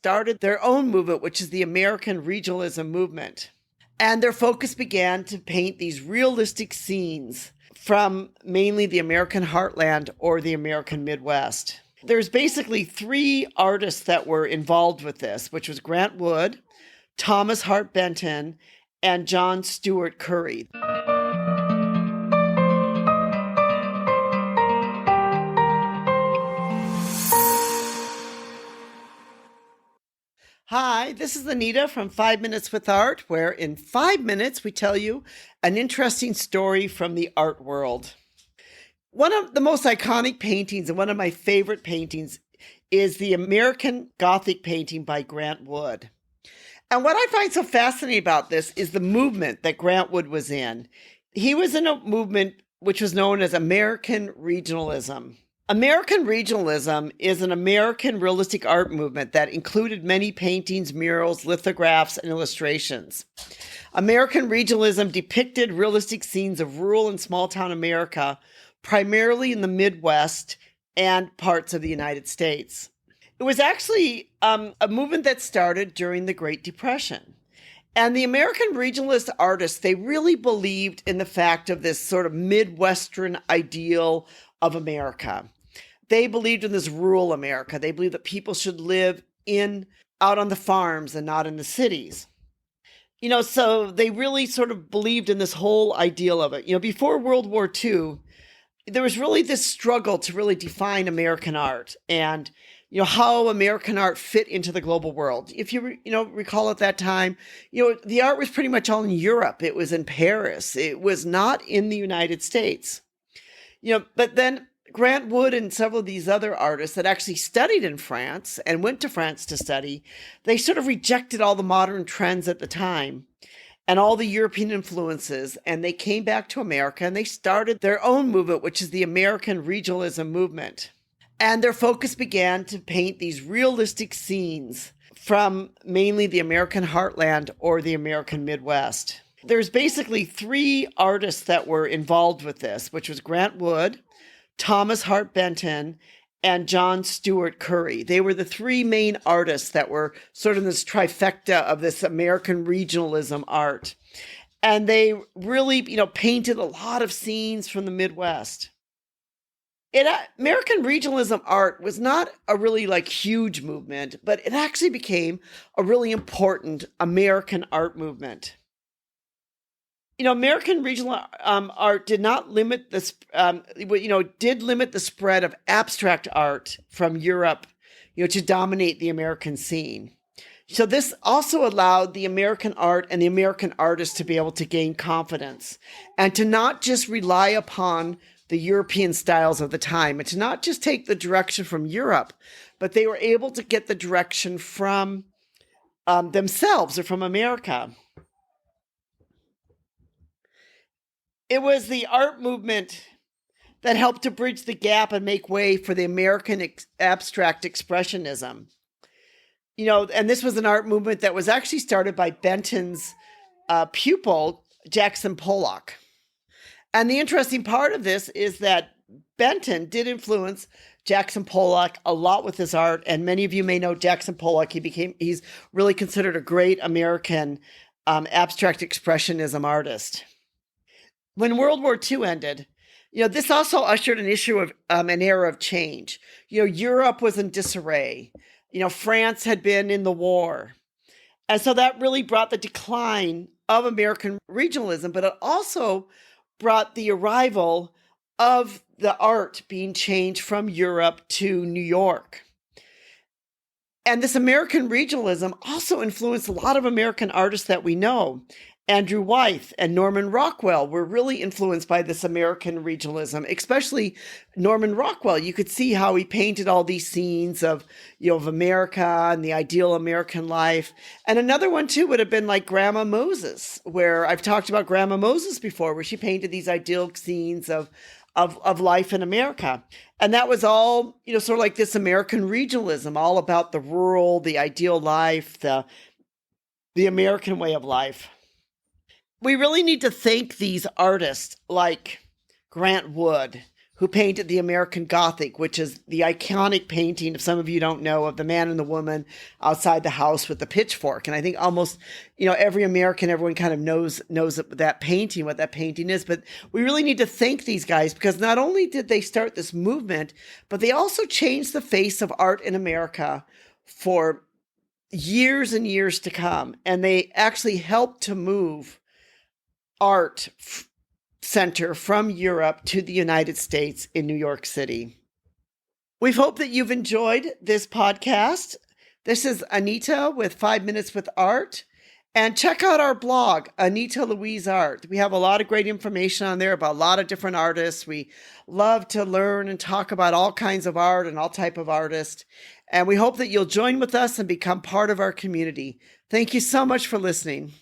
started their own movement, which is the American Regionalism movement. And their focus began to paint these realistic scenes from mainly the American heartland or the American Midwest. There's basically three artists that were involved with this, which was Grant Wood, Thomas Hart Benton, and John Stewart Curry. Hi, this is Anita from 5 Minutes with Art, where in 5 minutes we tell you an interesting story from the art world. One of the most iconic paintings and one of my favorite paintings is the American Gothic painting by Grant Wood. And what I find so fascinating about this is the movement that Grant Wood was in. He was in a movement which was known as American Regionalism. American Regionalism is an American realistic art movement that included many paintings, murals, lithographs, and illustrations. American Regionalism depicted realistic scenes of rural and small-town America, primarily in the Midwest and parts of the United States. It was actually a movement that started during the Great Depression. And the American Regionalist artists, they really believed in the fact of this sort of Midwestern ideal of America. They believed in this rural America. They believed that people should live out on the farms and not in the cities. So they really sort of believed in this whole ideal of it. Before World War II, there was really this struggle to really define American art and, how American art fit into the global world. If you, recall at that time, the art was pretty much all in Europe. It was in Paris. It was not in the United States. But then Grant Wood and several of these other artists that actually studied in France and went to France to study, they sort of rejected all the modern trends at the time and all the European influences, and they came back to America and they started their own movement, which is the American Regionalism movement. And their focus began to paint these realistic scenes from mainly the American heartland or the American Midwest. There's basically three artists that were involved with this, which was Grant Wood, Thomas Hart Benton, and John Stewart Curry. They were the three main artists that were sort of this trifecta of this American regionalism art. And they really, painted a lot of scenes from the Midwest. American regionalism art was not a really huge movement, but it actually became a really important American art movement. American regional art did not limit this, did limit the spread of abstract art from Europe, to dominate the American scene. So this also allowed the American art and the American artists to be able to gain confidence and to not just rely upon the European styles of the time and to not just take the direction from Europe, but they were able to get the direction from themselves or from America. It was the art movement that helped to bridge the gap and make way for the American abstract expressionism. And this was an art movement that was actually started by Benton's pupil, Jackson Pollock. And the interesting part of this is that Benton did influence Jackson Pollock a lot with his art. And many of you may know Jackson Pollock. He's really considered a great American abstract expressionism artist. When World War II ended, this also ushered an era of change. Europe was in disarray. France had been in the war. And so that really brought the decline of American regionalism, but it also brought the arrival of the art being changed from Europe to New York. And this American regionalism also influenced a lot of American artists that we know. Andrew Wyeth and Norman Rockwell were really influenced by this American regionalism, especially Norman Rockwell. You could see how he painted all these scenes of America and the ideal American life. And another one too would have been like Grandma Moses, where I've talked about Grandma Moses before, where she painted these idyllic scenes of life in America. And that was all, sort of like this American regionalism, all about the rural, the ideal life, the American way of life. We really need to thank these artists like Grant Wood, who painted the American Gothic, which is the iconic painting, if some of you don't know, of the man and the woman outside the house with the pitchfork. And I think almost, every American, everyone kind of knows that painting, what that painting is. But we really need to thank these guys, because not only did they start this movement, but they also changed the face of art in America for years and years to come. And they actually helped to move art center from Europe to the United States in New York City. We hope that you've enjoyed this podcast. This is Anita with 5 Minutes with Art. And check out our blog, Anita Louise Art. We have a lot of great information on there about a lot of different artists. We love to learn and talk about all kinds of art and all type of artists. And we hope that you'll join with us and become part of our community. Thank you so much for listening.